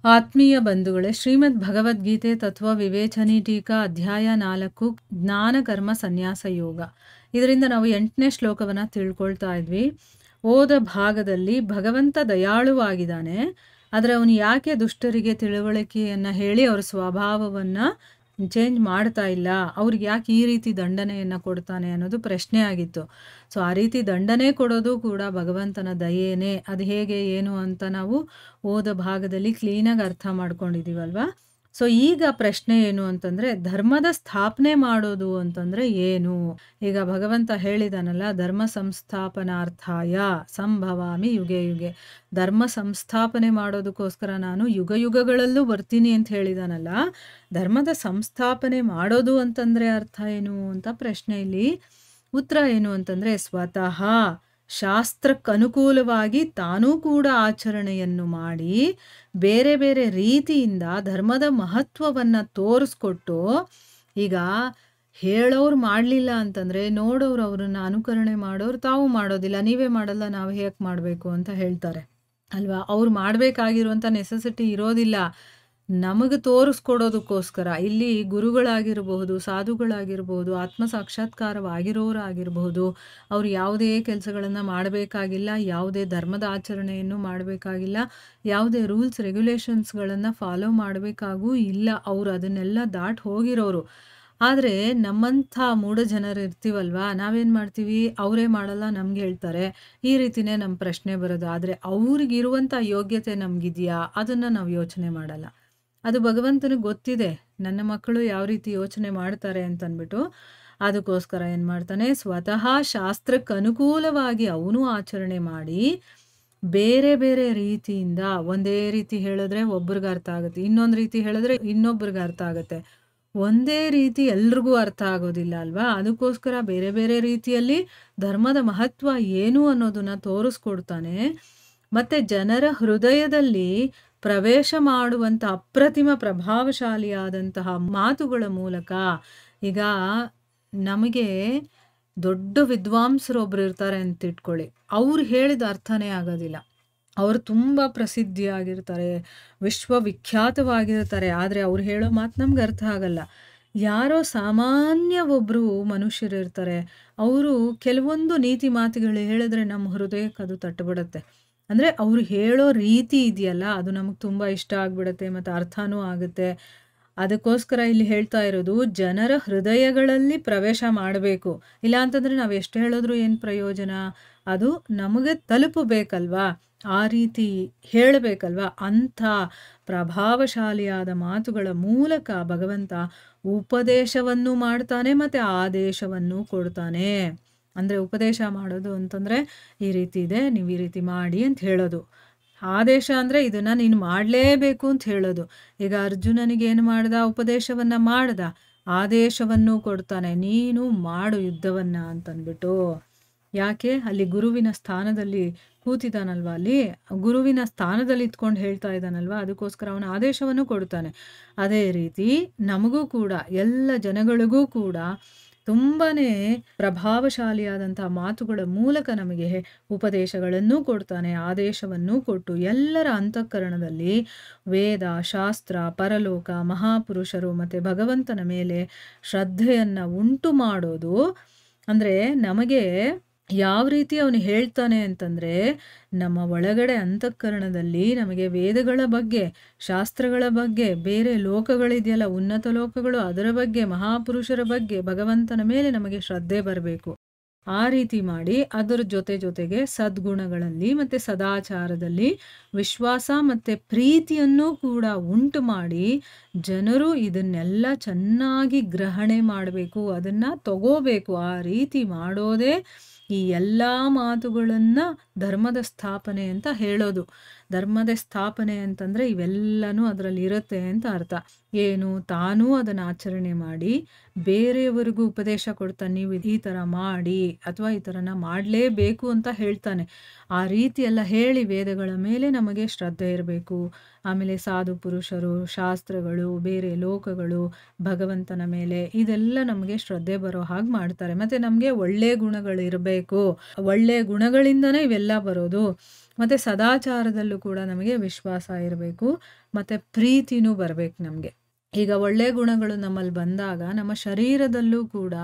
ಆತ್ಮೀಯ ಬಂಧುಗಳೇ, ಶ್ರೀಮದ್ ಭಗವದ್ಗೀತೆ ತತ್ವ ವಿವೇಚನಿ ಟೀಕಾ ಅಧ್ಯಾಯ 4 ಜ್ಞಾನ ಕರ್ಮ ಸನ್ಯಾಸ ಯೋಗ. ಇದರಿಂದ ನಾವು 8ನೇ ಶ್ಲೋಕವನ್ನು ತಿಳ್ಕೊಳ್ತಾ ಇದ್ವಿ. ಓದ ಭಾಗದಲ್ಲಿ ಭಗವಂತ ದಯಾಳುವಾಗಿದ್ದಾನೆ, ಆದರೆ ಅವನು ಯಾಕೆ ದುಷ್ಟರಿಗೆ ತಿಳುವಳಿಕೆಯನ್ನು ಹೇಳಿ ಅವರ ಸ್ವಭಾವವನ್ನು ಚೇಂಜ್ ಮಾಡ್ತಾ ಇಲ್ಲ, ಅವ್ರಿಗೆ ಯಾಕೆ ಈ ರೀತಿ ದಂಡನೆಯನ್ನು ಕೊಡ್ತಾನೆ ಅನ್ನೋದು ಪ್ರಶ್ನೆ ಆಗಿತ್ತು. ಸೊ ಆ ರೀತಿ ದಂಡನೆ ಕೊಡೋದು ಕೂಡ ಭಗವಂತನ ದಯೇನೆ. ಅದು ಹೇಗೆ ಏನು ಅಂತ ನಾವು ಓದ ಭಾಗದಲ್ಲಿ ಕ್ಲೀನಾಗಿ ಅರ್ಥ ಮಾಡ್ಕೊಂಡಿದ್ದೀವಲ್ವಾ. ಸೊ ಈಗ ಪ್ರಶ್ನೆ ಏನು ಅಂತಂದರೆ, ಧರ್ಮದ ಸ್ಥಾಪನೆ ಮಾಡೋದು ಅಂತಂದರೆ ಏನು? ಈಗ ಭಗವಂತ ಹೇಳಿದಾನಲ್ಲ, ಧರ್ಮ ಸಂಸ್ಥಾಪನಾರ್ಥಾಯ ಸಂಭವಾಮಿ ಯುಗೆ ಯುಗೆ. ಧರ್ಮ ಸಂಸ್ಥಾಪನೆ ಮಾಡೋದಕ್ಕೋಸ್ಕರ ನಾನು ಯುಗ ಯುಗಗಳಲ್ಲೂ ಬರ್ತೀನಿ ಅಂತ ಹೇಳಿದಾನಲ್ಲ. ಧರ್ಮದ ಸಂಸ್ಥಾಪನೆ ಮಾಡೋದು ಅಂತಂದರೆ ಅರ್ಥ ಏನು ಅಂತ ಪ್ರಶ್ನೆ. ಇಲ್ಲಿ ಉತ್ತರ ಏನು ಅಂತಂದರೆ, ಸ್ವತಃ ಶಾಸ್ತ್ರಕ್ಕನುಕೂಲವಾಗಿ ತಾನೂ ಕೂಡ ಆಚರಣೆಯನ್ನು ಮಾಡಿ ಬೇರೆ ಬೇರೆ ರೀತಿಯಿಂದ ಧರ್ಮದ ಮಹತ್ವವನ್ನು ತೋರಿಸ್ಕೊಟ್ಟು, ಈಗ ಹೇಳೋರು ಮಾಡಲಿಲ್ಲ ಅಂತಂದರೆ ನೋಡೋರು ಅವ್ರನ್ನ ಅನುಕರಣೆ ಮಾಡೋರು ತಾವು ಮಾಡೋದಿಲ್ಲ, ನೀವೇ ಮಾಡಲ್ಲ ನಾವು ಹೇಗೆ ಮಾಡಬೇಕು ಅಂತ ಹೇಳ್ತಾರೆ ಅಲ್ವಾ. ಅವ್ರು ಮಾಡಬೇಕಾಗಿರುವಂಥ ನೆಸೆಸಿಟಿ ಇರೋದಿಲ್ಲ, ನಮಗೆ ತೋರಿಸ್ಕೊಡೋದಕ್ಕೋಸ್ಕರ. ಇಲ್ಲಿ ಗುರುಗಳಾಗಿರಬಹುದು, ಸಾಧುಗಳಾಗಿರ್ಬೋದು, ಆತ್ಮ ಸಾಕ್ಷಾತ್ಕಾರವಾಗಿರೋರಾಗಿರ್ಬಹುದು, ಅವರು ಯಾವುದೇ ಕೆಲಸಗಳನ್ನು ಮಾಡಬೇಕಾಗಿಲ್ಲ, ಯಾವುದೇ ಧರ್ಮದ ಆಚರಣೆಯನ್ನು ಮಾಡಬೇಕಾಗಿಲ್ಲ, ಯಾವುದೇ ರೂಲ್ಸ್ ರೆಗ್ಯುಲೇಷನ್ಸ್ಗಳನ್ನು ಫಾಲೋ ಮಾಡಬೇಕಾಗೂ ಇಲ್ಲ. ಅವರು ಅದನ್ನೆಲ್ಲ ದಾಟಿ ಹೋಗಿರೋರು. ಆದರೆ ನಮ್ಮಂಥ ಮೂಢ ಜನರು ಇರ್ತೀವಲ್ವಾ, ನಾವೇನು ಮಾಡ್ತೀವಿ, ಅವರೇ ಮಾಡಲ್ಲ ನಮ್ಗೆ ಹೇಳ್ತಾರೆ, ಈ ರೀತಿಯೇ ನಮ್ಮ ಪ್ರಶ್ನೆ ಬರೋದು. ಆದರೆ ಅವ್ರಿಗಿರುವಂಥ ಯೋಗ್ಯತೆ ನಮಗಿದೆಯಾ ಅದನ್ನು ನಾವು ಯೋಚನೆ ಮಾಡಲ್ಲ. ಅದು ಭಗವಂತನಿಗೆ ಗೊತ್ತಿದೆ, ನನ್ನ ಮಕ್ಕಳು ಯಾವ ರೀತಿ ಯೋಚನೆ ಮಾಡ್ತಾರೆ ಅಂತಂದ್ಬಿಟ್ಟು. ಅದಕ್ಕೋಸ್ಕರ ಏನು ಮಾಡ್ತಾನೆ, ಸ್ವತಃ ಶಾಸ್ತ್ರಕ್ಕೆ ಅನುಕೂಲವಾಗಿ ಅವನು ಆಚರಣೆ ಮಾಡಿ ಬೇರೆ ಬೇರೆ ರೀತಿಯಿಂದ, ಒಂದೇ ರೀತಿ ಹೇಳಿದ್ರೆ ಒಬ್ರಿಗೆ ಅರ್ಥ ಆಗುತ್ತೆ, ಇನ್ನೊಂದು ರೀತಿ ಹೇಳಿದ್ರೆ ಇನ್ನೊಬ್ರಿಗೆ ಅರ್ಥ ಆಗುತ್ತೆ, ಒಂದೇ ರೀತಿ ಎಲ್ರಿಗೂ ಅರ್ಥ ಆಗೋದಿಲ್ಲ ಅಲ್ವಾ. ಅದಕ್ಕೋಸ್ಕರ ಬೇರೆ ಬೇರೆ ರೀತಿಯಲ್ಲಿ ಧರ್ಮದ ಮಹತ್ವ ಏನು ಅನ್ನೋದನ್ನು ತೋರಿಸ್ಕೊಡ್ತಾನೆ. ಮತ್ತು ಜನರ ಹೃದಯದಲ್ಲಿ ಪ್ರವೇಶ ಮಾಡುವಂಥ ಅಪ್ರತಿಮ ಪ್ರಭಾವಶಾಲಿಯಾದಂತಹ ಮಾತುಗಳ ಮೂಲಕ. ಈಗ ನಮಗೆ ದೊಡ್ಡ ವಿದ್ವಾಂಸರೊಬ್ಬರು ಇರ್ತಾರೆ ಅಂತ ಇಟ್ಕೊಳ್ಳಿ, ಅವ್ರು ಹೇಳಿದ ಅರ್ಥನೇ ಆಗೋದಿಲ್ಲ. ಅವರು ತುಂಬ ಪ್ರಸಿದ್ಧಿಯಾಗಿರ್ತಾರೆ, ವಿಶ್ವವಿಖ್ಯಾತವಾಗಿರ್ತಾರೆ, ಆದರೆ ಅವ್ರು ಹೇಳೋ ಮಾತು ನಮ್ಗೆ ಅರ್ಥ ಆಗಲ್ಲ. ಯಾರೋ ಸಾಮಾನ್ಯ ಒಬ್ಬರು ಮನುಷ್ಯರು ಇರ್ತಾರೆ, ಅವರು ಕೆಲವೊಂದು ನೀತಿ ಮಾತುಗಳು ಹೇಳಿದ್ರೆ ನಮ್ಮ ಹೃದಯಕ್ಕೆ ಅದು ತಟ್ಟುಬಿಡುತ್ತೆ. ಅಂದರೆ ಅವರು ಹೇಳೋ ರೀತಿ ಇದೆಯಲ್ಲ, ಅದು ನಮಗೆ ತುಂಬ ಇಷ್ಟ ಆಗಿಬಿಡುತ್ತೆ ಮತ್ತು ಅರ್ಥನೂ ಆಗುತ್ತೆ. ಅದಕ್ಕೋಸ್ಕರ ಇಲ್ಲಿ ಹೇಳ್ತಾ ಇರೋದು, ಜನರ ಹೃದಯಗಳಲ್ಲಿ ಪ್ರವೇಶ ಮಾಡಬೇಕು. ಇಲ್ಲ ಅಂತಂದರೆ ನಾವು ಎಷ್ಟು ಹೇಳಿದ್ರೂ ಏನು ಪ್ರಯೋಜನ, ಅದು ನಮಗೆ ತಲುಪಬೇಕಲ್ವಾ, ಆ ರೀತಿ ಹೇಳಬೇಕಲ್ವಾ. ಅಂಥ ಪ್ರಭಾವಶಾಲಿಯಾದ ಮಾತುಗಳ ಮೂಲಕ ಭಗವಂತ ಉಪದೇಶವನ್ನು ಮಾಡ್ತಾನೆ ಮತ್ತು ಆದೇಶವನ್ನು ಕೊಡ್ತಾನೆ. ಅಂದರೆ ಉಪದೇಶ ಮಾಡೋದು ಅಂತಂದರೆ ಈ ರೀತಿ ಇದೆ, ನೀವು ಈ ರೀತಿ ಮಾಡಿ ಅಂತ ಹೇಳೋದು. ಆದೇಶ ಅಂದರೆ ಇದನ್ನು ನೀನು ಮಾಡಲೇಬೇಕು ಅಂತ ಹೇಳೋದು. ಈಗ ಅರ್ಜುನನಿಗೆ ಏನು ಮಾಡ್ದ, ಉಪದೇಶವನ್ನು ಮಾಡ್ದ, ಆದೇಶವನ್ನು ಕೊಡ್ತಾನೆ, ನೀನು ಮಾಡು ಯುದ್ಧವನ್ನು ಅಂತಂದ್ಬಿಟ್ಟು. ಯಾಕೆ, ಅಲ್ಲಿ ಗುರುವಿನ ಸ್ಥಾನದಲ್ಲಿ ಕೂತಿದ್ದಾನಲ್ವ, ಅಲ್ಲಿ ಗುರುವಿನ ಸ್ಥಾನದಲ್ಲಿ ಇತ್ಕೊಂಡು ಹೇಳ್ತಾ ಇದ್ದಾನಲ್ವ, ಅದಕ್ಕೋಸ್ಕರ ಅವನ ಆದೇಶವನ್ನು ಕೊಡ್ತಾನೆ. ಅದೇ ರೀತಿ ನಮಗೂ ಕೂಡ, ಎಲ್ಲ ಜನಗಳಿಗೂ ಕೂಡ ತುಂಬಾ ಪ್ರಭಾವಶಾಲಿಯಾದಂಥ ಮಾತುಗಳ ಮೂಲಕ ನಮಗೆ ಉಪದೇಶಗಳನ್ನು ಕೊಡ್ತಾನೆ, ಆದೇಶವನ್ನು ಕೊಟ್ಟು ಎಲ್ಲರ ಅಂತಃಕರಣದಲ್ಲಿ ವೇದ, ಶಾಸ್ತ್ರ, ಪರಲೋಕ, ಮಹಾಪುರುಷರು ಮತ್ತು ಭಗವಂತನ ಮೇಲೆ ಶ್ರದ್ಧೆಯನ್ನು ಉಂಟು ಮಾಡೋದು. ಅಂದರೆ ನಮಗೆ ಯಾವ ರೀತಿ ಅವನು ಹೇಳ್ತಾನೆ ಅಂತಂದರೆ, ನಮ್ಮ ಒಳಗಡೆ ಅಂತಃಕರಣದಲ್ಲಿ ನಮಗೆ ವೇದಗಳ ಬಗ್ಗೆ, ಶಾಸ್ತ್ರಗಳ ಬಗ್ಗೆ, ಬೇರೆ ಲೋಕಗಳಿದೆಯಲ್ಲ ಉನ್ನತ ಲೋಕಗಳು, ಅದರ ಬಗ್ಗೆ, ಮಹಾಪುರುಷರ ಬಗ್ಗೆ, ಭಗವಂತನ ಮೇಲೆ ನಮಗೆ ಶ್ರದ್ಧೆ ಬರಬೇಕು. ಆ ರೀತಿ ಮಾಡಿ ಅದರ ಜೊತೆಗೆ ಸದ್ಗುಣಗಳಲ್ಲಿ ಮತ್ತು ಸದಾಚಾರದಲ್ಲಿ ವಿಶ್ವಾಸ ಮತ್ತು ಪ್ರೀತಿಯನ್ನು ಕೂಡ ಉಂಟು ಮಾಡಿ ಜನರು ಇದನ್ನೆಲ್ಲ ಚೆನ್ನಾಗಿ ಗ್ರಹಣೆ ಮಾಡಬೇಕು, ಅದನ್ನು ತಗೋಬೇಕು. ಆ ರೀತಿ ಮಾಡೋದೇ ಈ ಎಲ್ಲ ಮಾತುಗಳನ್ನು ಧರ್ಮದ ಸ್ಥಾಪನೆ ಅಂತ ಹೇಳೋದು. ಧರ್ಮದ ಸ್ಥಾಪನೆ ಅಂತಂದರೆ ಇವೆಲ್ಲನೂ ಅದರಲ್ಲಿ ಇರುತ್ತೆ ಅಂತ ಅರ್ಥ. ಏನು, ತಾನೂ ಅದನ್ನು ಆಚರಣೆ ಮಾಡಿ ಬೇರೆಯವರಿಗೂ ಉಪದೇಶ ಕೊಡ್ತಾನೆ, ನೀವು ಈ ಥರ ಮಾಡಿ ಅಥವಾ ಈ ಥರನ ಮಾಡಲೇಬೇಕು ಅಂತ ಹೇಳ್ತಾನೆ. ಆ ರೀತಿ ಎಲ್ಲ ಹೇಳಿ ವೇದಗಳ ಮೇಲೆ ನಮಗೆ ಶ್ರದ್ಧೆ ಇರಬೇಕು. ಆಮೇಲೆ ಸಾಧು ಪುರುಷರು, ಶಾಸ್ತ್ರಗಳು, ಬೇರೆ ಲೋಕಗಳು, ಭಗವಂತನ ಮೇಲೆ ಇದೆಲ್ಲ ನಮಗೆ ಶ್ರದ್ಧೆ ಬರೋ ಹಾಗೆ ಮಾಡ್ತಾರೆ. ಮತ್ತು ನಮಗೆ ಒಳ್ಳೆಯ ಗುಣಗಳಿರಬೇಕು, ಒಳ್ಳೆಯ ಗುಣಗಳಿಂದನೇ ಇವೆಲ್ಲ ಬರೋದು. ಮತ್ತು ಸದಾಚಾರದಲ್ಲೂ ಕೂಡ ನಮಗೆ ವಿಶ್ವಾಸ ಇರಬೇಕು, ಮತ್ತು ಪ್ರೀತಿನೂ ಬರಬೇಕು ನಮಗೆ. ಈಗ ಒಳ್ಳೆಯ ಗುಣಗಳು ನಮ್ಮಲ್ಲಿ ಬಂದಾಗ ನಮ್ಮ ಶರೀರದಲ್ಲೂ ಕೂಡ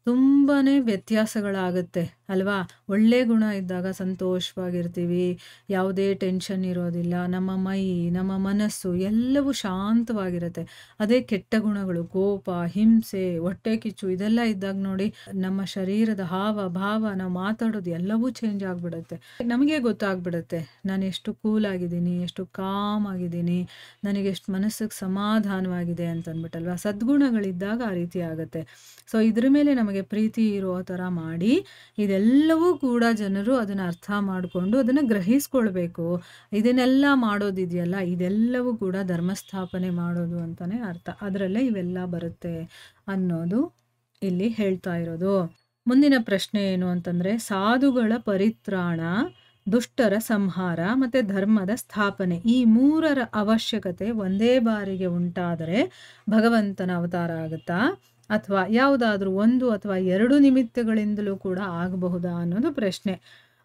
ತುಂಬಾ ವ್ಯತ್ಯಾಸಗಳಾಗುತ್ತೆ ಅಲ್ವಾ? ಒಳ್ಳೆಯ ಗುಣ ಇದ್ದಾಗ ಸಂತೋಷವಾಗಿರ್ತೀವಿ, ಯಾವುದೇ ಟೆನ್ಷನ್ ಇರೋದಿಲ್ಲ, ನಮ್ಮ ಮೈ, ನಮ್ಮ ಮನಸ್ಸು ಎಲ್ಲವೂ ಶಾಂತವಾಗಿರುತ್ತೆ. ಅದೇ ಕೆಟ್ಟ ಗುಣಗಳು, ಕೋಪ, ಹಿಂಸೆ, ಹೊಟ್ಟೆ ಕಿಚ್ಚು ಇದೆಲ್ಲ ಇದ್ದಾಗ ನೋಡಿ, ನಮ್ಮ ಶರೀರದ ಹಾವ ಭಾವ, ನಾವು ಮಾತಾಡೋದು ಎಲ್ಲವೂ ಚೇಂಜ್ ಆಗಿಬಿಡುತ್ತೆ. ನಮಗೆ ಗೊತ್ತಾಗ್ಬಿಡುತ್ತೆ, ನಾನು ಎಷ್ಟು ಕೂಲ್ ಆಗಿದ್ದೀನಿ, ಎಷ್ಟು ಕಾಮ್ ಆಗಿದ್ದೀನಿ, ನನಗೆ ಎಷ್ಟು ಮನಸ್ಸಿಗೆ ಸಮಾಧಾನವಾಗಿದೆ ಅಂತಂದ್ಬಿಟ್ಟಲ್ವಾ. ಸದ್ಗುಣಗಳಿದ್ದಾಗ ಆ ರೀತಿ ಆಗುತ್ತೆ. ಸೊ ಇದ್ರ ಮೇಲೆ ನಮಗೆ ಪ್ರೀತಿ ಇರೋ ಥರ ಮಾಡಿ, ಇದೆಲ್ಲವೂ ಕೂಡ ಜನರು ಅದನ್ನು ಅರ್ಥ ಮಾಡಿಕೊಂಡು ಅದನ್ನು ಗ್ರಹಿಸ್ಕೊಳ್ಬೇಕು. ಇದನ್ನೆಲ್ಲ ಮಾಡೋದಿದೆಯಲ್ಲ, ಇದೆಲ್ಲವೂ ಕೂಡ ಧರ್ಮಸ್ಥಾಪನೆ ಮಾಡೋದು ಅಂತಲೇ ಅರ್ಥ. ಅದರಲ್ಲೇ ಇವೆಲ್ಲ ಬರುತ್ತೆ ಅನ್ನೋದು ಇಲ್ಲಿ ಹೇಳ್ತಾ ಇರೋದು. ಮುಂದಿನ ಪ್ರಶ್ನೆ ಏನು ಅಂತಂದರೆ, ಸಾಧುಗಳ ಪರಿತ್ರಾಣ, ದುಷ್ಟರ ಸಂಹಾರ ಮತ್ತು ಧರ್ಮದ ಸ್ಥಾಪನೆ, ಈ ಮೂರರ ಅವಶ್ಯಕತೆ ಒಂದೇ ಬಾರಿಗೆ ಉಂಟಾದರೆ ಭಗವಂತನ ಅವತಾರ ಆಗುತ್ತಾ, ಅಥವಾ ಯಾವುದಾದ್ರೂ ಒಂದು ಅಥವಾ ಎರಡು ನಿಮಿತ್ತಗಳಿಂದಲೂ ಕೂಡ ಆಗಬಹುದಾ ಅನ್ನೋದು ಪ್ರಶ್ನೆ.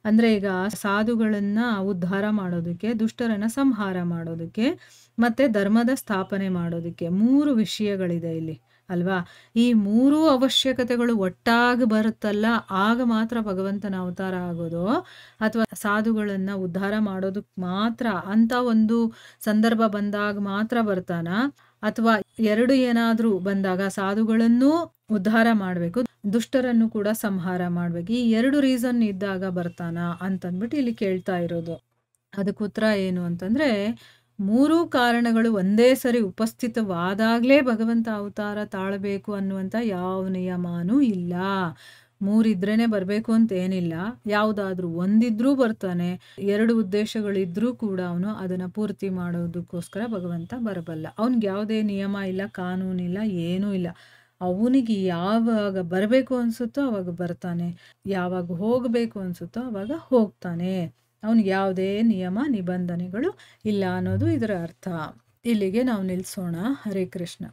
ಅಂದರೆ ಈಗ ಸಾಧುಗಳನ್ನು ಉದ್ಧಾರ ಮಾಡೋದಕ್ಕೆ, ದುಷ್ಟರನ್ನು ಸಂಹಾರ ಮಾಡೋದಕ್ಕೆ, ಮತ್ತು ಧರ್ಮದ ಸ್ಥಾಪನೆ ಮಾಡೋದಕ್ಕೆ ಮೂರು ವಿಷಯಗಳಿದೆ ಇಲ್ಲಿ ಅಲ್ವಾ? ಈ ಮೂರೂ ಅವಶ್ಯಕತೆಗಳು ಒಟ್ಟಾಗಿ ಬರುತ್ತಲ್ಲ, ಆಗ ಮಾತ್ರ ಭಗವಂತನ ಅವತಾರ ಆಗೋದು, ಅಥವಾ ಸಾಧುಗಳನ್ನು ಉದ್ಧಾರ ಮಾಡೋದಕ್ಕೆ ಮಾತ್ರ ಅಂತ ಒಂದು ಸಂದರ್ಭ ಬಂದಾಗ ಮಾತ್ರ ಬರ್ತಾನ, ಅಥವಾ ಎರಡು ಏನಾದರೂ ಬಂದಾಗ ಸಾಧುಗಳನ್ನು ಉದ್ಧಾರ ಮಾಡಬೇಕು, ದುಷ್ಟರನ್ನು ಕೂಡ ಸಂಹಾರ ಮಾಡಬೇಕು, ಈ ಎರಡು ರೀಸನ್ ಇದ್ದಾಗ ಬರ್ತಾನ ಅಂತಂದ್ಬಿಟ್ಟು ಇಲ್ಲಿ ಕೇಳ್ತಾ ಇರೋದು. ಅದಕ್ಕೆ ಉತ್ತರ ಏನು ಅಂತಂದರೆ, ಮೂರೂ ಕಾರಣಗಳು ಒಂದೇ ಸರಿ ಉಪಸ್ಥಿತವಾದಾಗಲೇ ಭಗವಂತ ಅವತಾರ ತಾಳಬೇಕು ಅನ್ನುವಂಥ ಯಾವ ನಿಯಮನೂ ಇಲ್ಲ. ಮೂರಿದ್ರೇ ಬರಬೇಕು ಅಂತ ಏನಿಲ್ಲ, ಯಾವುದಾದ್ರೂ ಒಂದಿದ್ರೂ ಬರ್ತಾನೆ. ಎರಡು ಉದ್ದೇಶಗಳಿದ್ರೂ ಕೂಡ ಅವನು ಅದನ್ನು ಪೂರ್ತಿ ಮಾಡೋದಕ್ಕೋಸ್ಕರ ಭಗವಂತ ಬರಬಲ್ಲ. ಅವನಿಗೆ ಯಾವುದೇ ನಿಯಮ ಇಲ್ಲ, ಕಾನೂನಿಲ್ಲ, ಏನೂ ಇಲ್ಲ. ಅವನಿಗೆ ಯಾವಾಗ ಬರಬೇಕು ಅನಿಸುತ್ತೋ ಅವಾಗ ಬರ್ತಾನೆ, ಯಾವಾಗ ಹೋಗಬೇಕು ಅನಿಸುತ್ತೋ ಅವಾಗ ಹೋಗ್ತಾನೆ. ಅವನಿಗೆ ಯಾವುದೇ ನಿಯಮ ನಿಬಂಧನೆಗಳು ಇಲ್ಲ ಅನ್ನೋದು ಇದರ ಅರ್ಥ. ಇಲ್ಲಿಗೆ ನಾವು ನಿಲ್ಲಿಸೋಣ. ಹರೇ ಕೃಷ್ಣ.